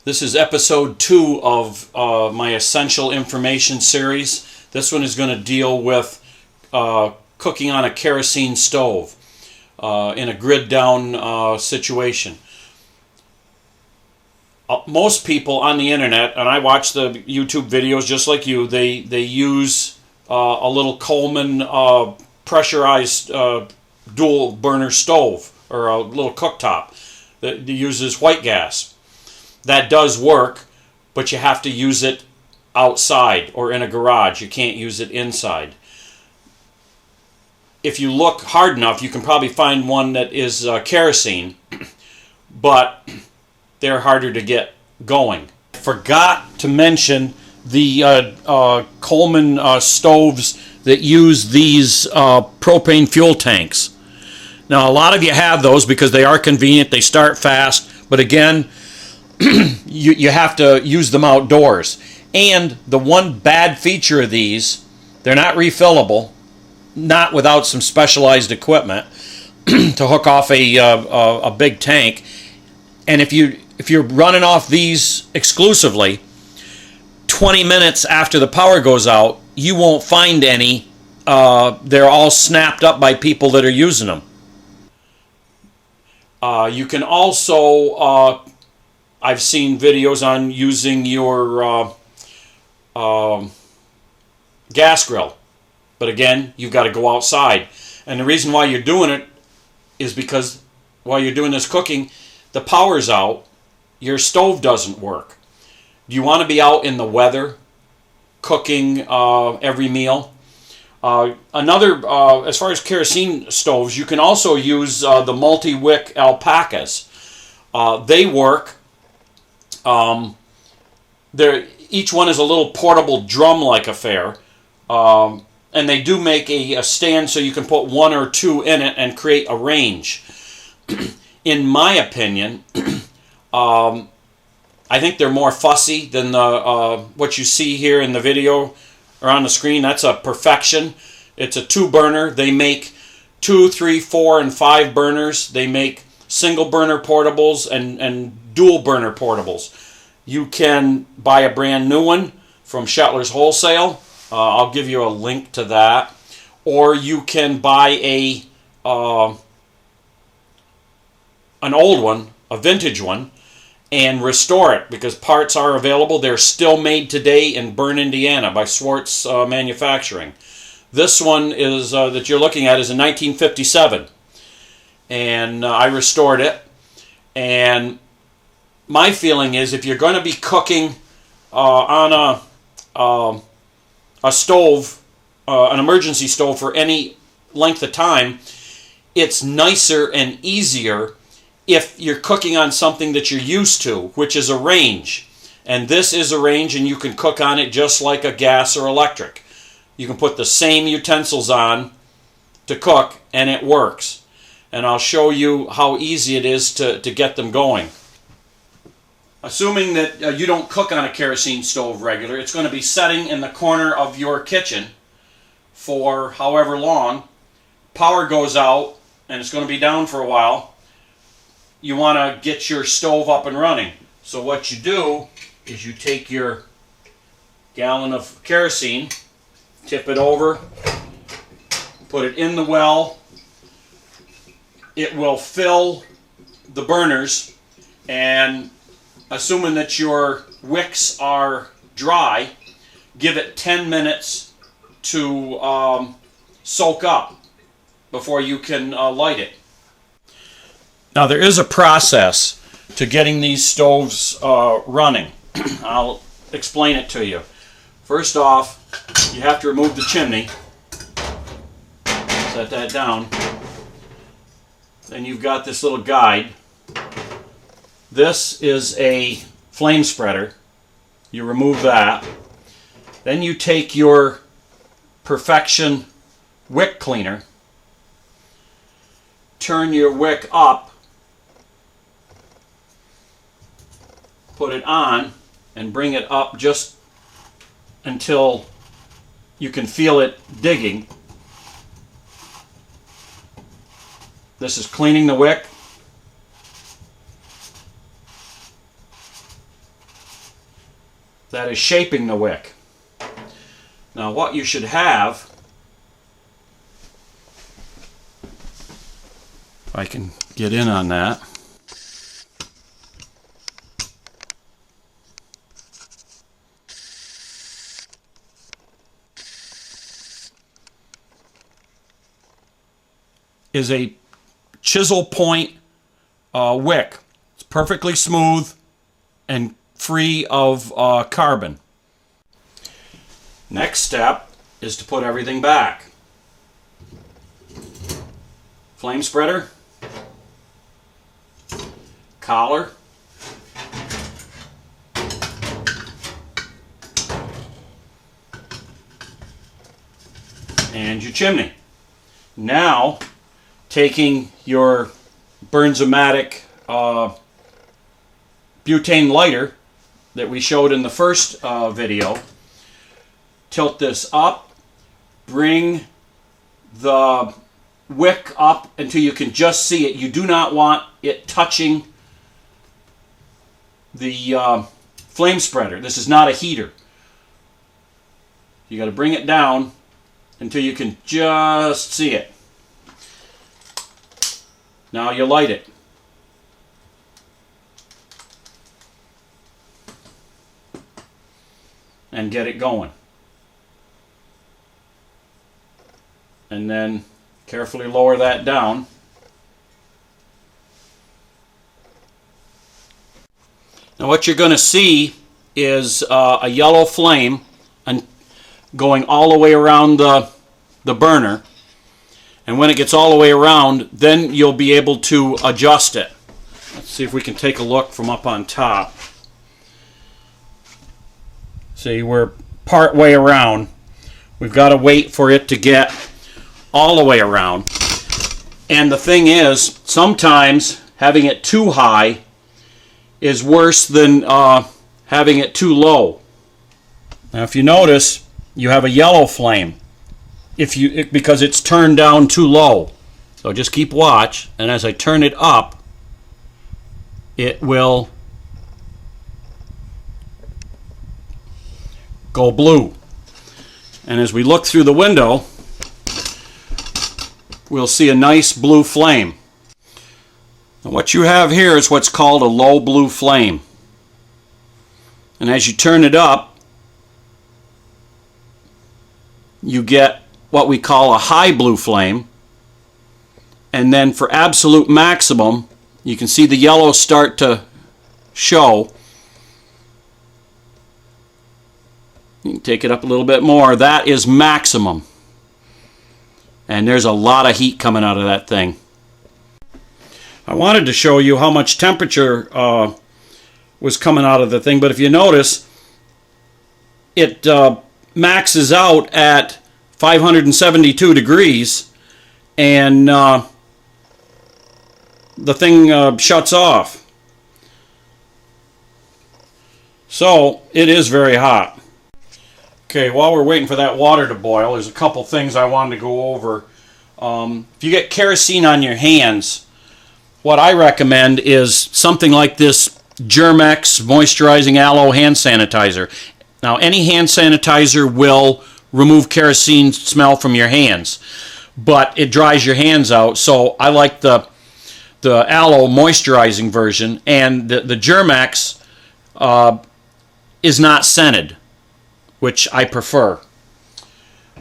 This is episode 2 of my Essential Information series. This one is going to deal with cooking on a kerosene stove in a grid down situation. Most people on the internet, and I watch the YouTube videos just like you, they use a little Coleman pressurized dual burner stove or a little cooktop that uses white gas. That does work, but you have to use it outside or in a garage. You can't use it inside. If you look hard enough, you can probably find one that is kerosene, but they're harder to get going. Forgot to mention the Coleman stoves that use these propane fuel tanks. Now, a lot of you have those because they are convenient, they start fast, but again, you have to use them outdoors. And the one bad feature of these, they're not refillable, not without some specialized equipment to hook off a big tank. And if you're running off these exclusively, 20 minutes after the power goes out, you won't find any. They're all snapped up by people that are using them. You can also I've seen videos on using your gas grill. But again, you've got to go outside. And the reason why you're doing it is because while you're doing this cooking, the power's out, your stove doesn't work. Do you want to be out in the weather cooking every meal? As far as kerosene stoves, you can also use the multi-wick alpacas. They work. Each one is a little portable drum-like affair, and they do make a stand so you can put one or two in it and create a range. In my opinion, I think they're more fussy than what you see here in the video or on the screen. That's a Perfection. It's a 2-burner. They make 2, 3, 4, and 5 burners. They make single burner portables and dual burner portables. You can buy a brand new one from Shetler's Wholesale. I'll give you a link to that. Or you can buy an old one, a vintage one, and restore it because parts are available. They're still made today in Bern, Indiana by Swartz Manufacturing. This one is that you're looking at is in 1957. And I restored it. And my feeling is if you're going to be cooking on a stove, an emergency stove for any length of time, it's nicer and easier if you're cooking on something that you're used to, which is a range. And this is a range, and you can cook on it just like a gas or electric. You can put the same utensils on to cook, and it works. And I'll show you how easy it is to get them going. Assuming that you don't cook on a kerosene stove regular, it's going to be setting in the corner of your kitchen for however long. Power goes out, and it's going to be down for a while. You want to get your stove up and running. So what you do is you take your gallon of kerosene, tip it over, put it in the well. It will fill the burners, and assuming that your wicks are dry, give it 10 minutes to soak up before you can light it. Now there is a process to getting these stoves running. I'll explain it to you. First off, you have to remove the chimney. Set that down. Then you've got this little guide. This is a flame spreader. You remove that. Then you take your Perfection wick cleaner, turn your wick up, put it on, and bring it up just until you can feel it digging. This is cleaning the wick. that is shaping the wick. Now what you should have, if I can get in on that, is a chisel point wick. It's perfectly smooth and free of carbon. Next step is to put everything back. Flame spreader, collar, and your chimney. Now, taking your Burns-O-Matic butane lighter that we showed in the first video, tilt this up, bring the wick up until you can just see it. You do not want it touching the flame spreader. This is not a heater. You got to bring it down until you can just see it. Now you light it. And get it going. And then carefully lower that down. Now what you're going to see is a yellow flame going all the way around the burner. And when it gets all the way around, then you'll be able to adjust it. Let's see if we can take a look from up on top. See, we're part way around. We've got to wait for it to get all the way around. And the thing is, sometimes having it too high is worse than having it too low. Now if you notice, you have a yellow flame because it's turned down too low. So just keep watch, and as I turn it up, it will go blue. And as we look through the window, we'll see a nice blue flame. Now what you have here is what's called a low blue flame. And as you turn it up, you get what we call a high blue flame. And then for absolute maximum, you can see the yellow start to show. You can take it up a little bit more. That is maximum. And there's a lot of heat coming out of that thing. I wanted to show you how much temperature was coming out of the thing, but if you notice, it maxes out at 572 degrees, and the thing shuts off. So it is very hot. Okay, while we're waiting for that water to boil, there's a couple things I wanted to go over. If you get kerosene on your hands, what I recommend is something like this Germex Moisturizing Aloe Hand Sanitizer. Now, any hand sanitizer will remove kerosene smell from your hands, but it dries your hands out, so I like the aloe moisturizing version, and the Germex is not scented, which I prefer.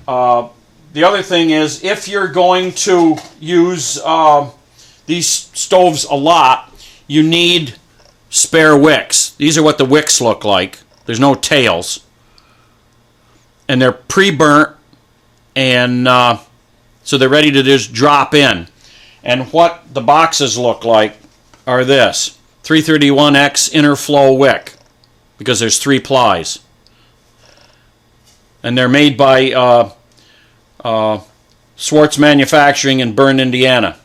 The other thing is, if you're going to use these stoves a lot, you need spare wicks. These are what the wicks look like. There's no tails. And they're pre-burnt, and so they're ready to just drop in. And what the boxes look like are this. 331X inner flow wick, because there's 3 plies. And they're made by Swartz Manufacturing in Bern, Indiana.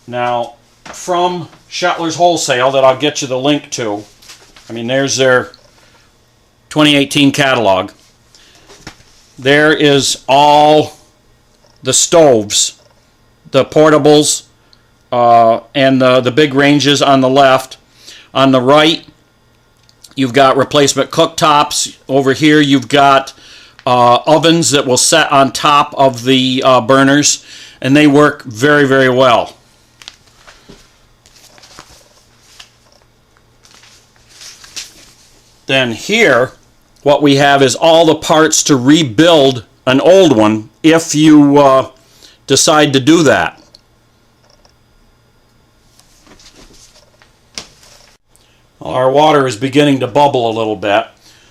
Now, from Shetler's Wholesale, that I'll get you the link to, I mean, there's their 2018 catalog. There is all the stoves, the portables, and the big ranges on the left. On the right, you've got replacement cooktops. Over here, you've got ovens that will set on top of the burners, and they work very, very well. Then here, what we have is all the parts to rebuild an old one if you decide to do that. Our water is beginning to bubble a little bit,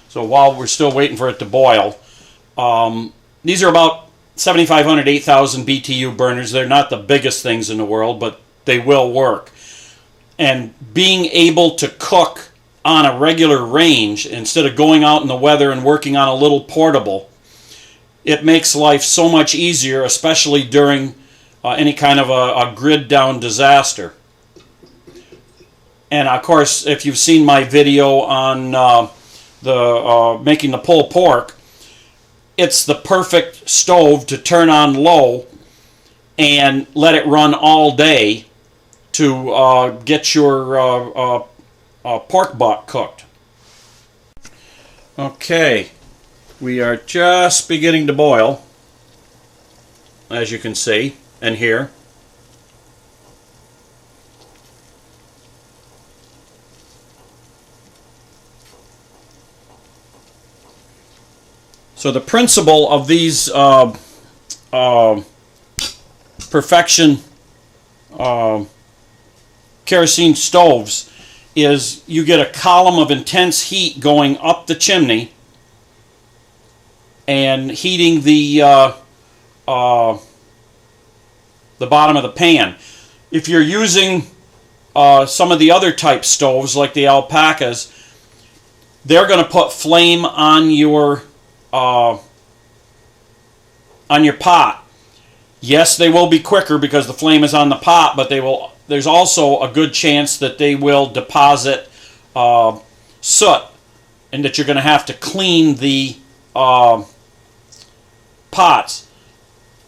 so while we're still waiting for it to boil, these are about 7,500, 8,000 BTU burners. They're not the biggest things in the world, but they will work. And being able to cook on a regular range instead of going out in the weather and working on a little portable, it makes life so much easier, especially during any kind of a grid down disaster. And of course, if you've seen my video on making the pulled pork, it's the perfect stove to turn on low and let it run all day to get your pork butt cooked. Okay, we are just beginning to boil, as you can see and hear. So the principle of these Perfection kerosene stoves is you get a column of intense heat going up the chimney and heating the bottom of the pan. If you're using some of the other type stoves like the alpacas, they're going to put flame on your pot. Yes, they will be quicker because the flame is on the pot, but there's also a good chance that they will deposit soot and that you're going to have to clean the pots.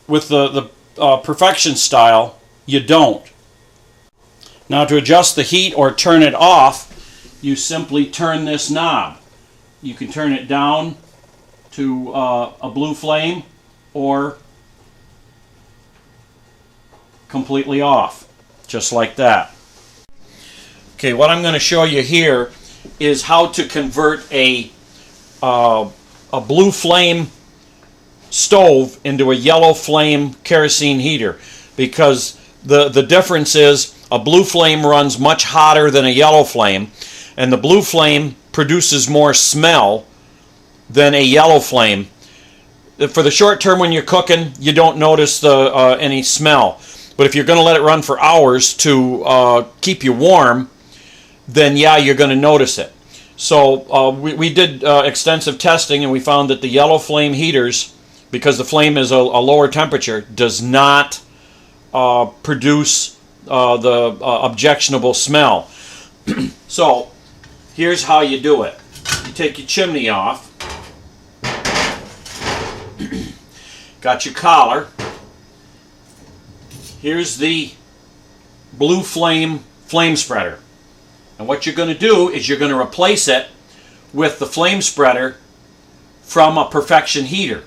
With the Perfection style, you don't. Now, to adjust the heat or turn it off, you simply turn this knob. You can turn it down to a blue flame or completely off, just like that. Okay, what I'm going to show you here is how to convert a blue flame stove into a yellow flame kerosene heater, because the difference is a blue flame runs much hotter than a yellow flame, and the blue flame produces more smell than a yellow flame. For the short term when you're cooking, you don't notice any smell. But if you're going to let it run for hours to keep you warm, then yeah, you're going to notice it. So we did extensive testing, and we found that the yellow flame heaters, because the flame is a lower temperature, does not produce the objectionable smell. So here's how you do it. You take your chimney off. Got your collar. Here's the blue flame spreader. And what you're going to do is you're going to replace it with the flame spreader from a Perfection heater.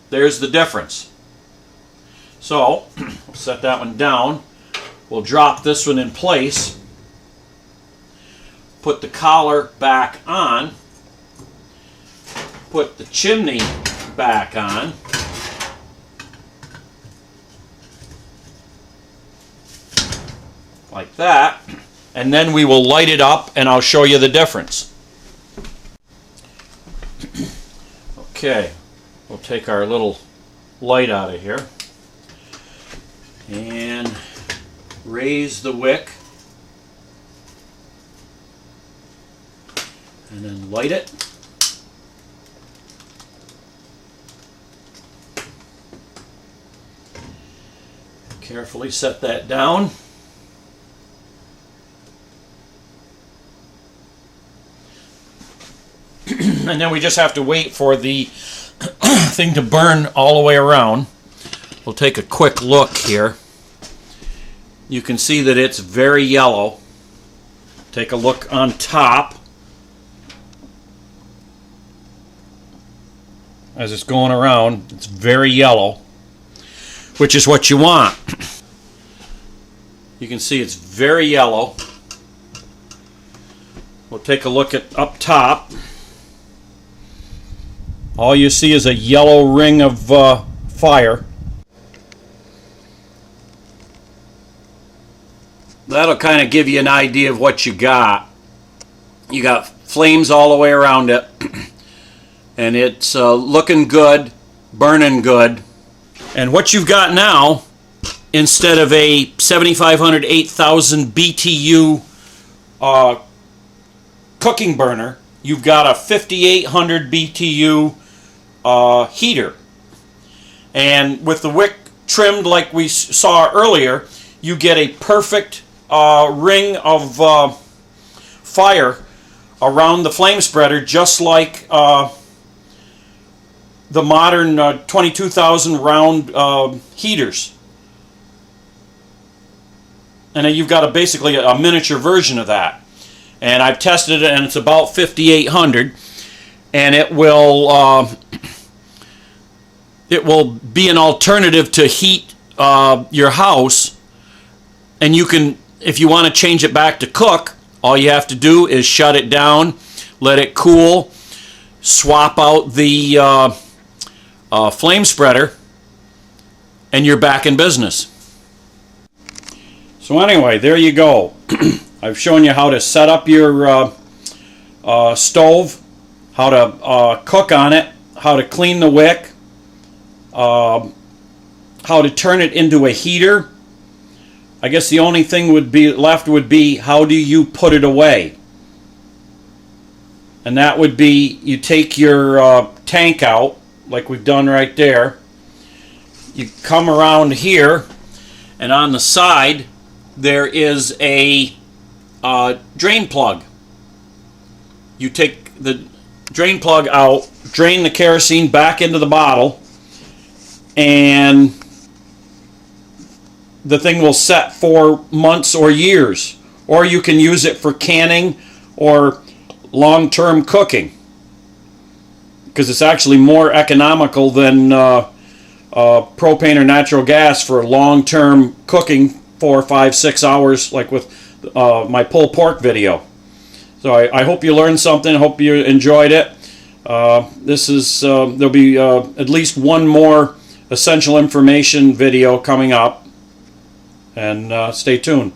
There's the difference. So, we'll set that one down. We'll drop this one in place. Put the collar back on. Put the chimney back on. Like that. And then we will light it up and I'll show you the difference. Okay, we'll take our little light out of here and raise the wick and then light it. Carefully set that down. And then we just have to wait for the thing to burn all the way around. We'll take a quick look here. You can see that it's very yellow. Take a look on top as it's going around. It's very yellow, which is what you want. You can see it's very yellow. We'll take a look at up top. All you see is a yellow ring of fire. That'll kind of give you an idea of what you got. You got flames all the way around it, and it's looking good, burning good. And what you've got now, instead of a 7,500, 8,000 BTU cooking burner, you've got a 5,800 BTU heater. And with the wick trimmed like we saw earlier, you get a perfect ring of fire around the flame spreader, just like the modern 22,000 round heaters. And then you've got basically a miniature version of that. And I've tested it, and it's about 5,800, and it will be an alternative to heat your house. And you can, if you want to change it back to cook, all you have to do is shut it down, let it cool, swap out the flame spreader, and you're back in business. So anyway, there you go. I've shown you how to set up your stove, how to cook on it, how to clean the wick, how to turn it into a heater. I guess the only thing would be how do you put it away? And that would be, you take your tank out, like we've done right there. You come around here, and on the side there is a drain plug. You take the drain plug out, drain the kerosene back into the bottle, and the thing will set for months or years. Or you can use it for canning or long-term cooking, because it's actually more economical than propane or natural gas for long-term cooking, 4, 5, 6 hours, like with my pulled pork video. So I hope you learned something. I hope you enjoyed it. There'll be at least one more essential information video coming up, and stay tuned.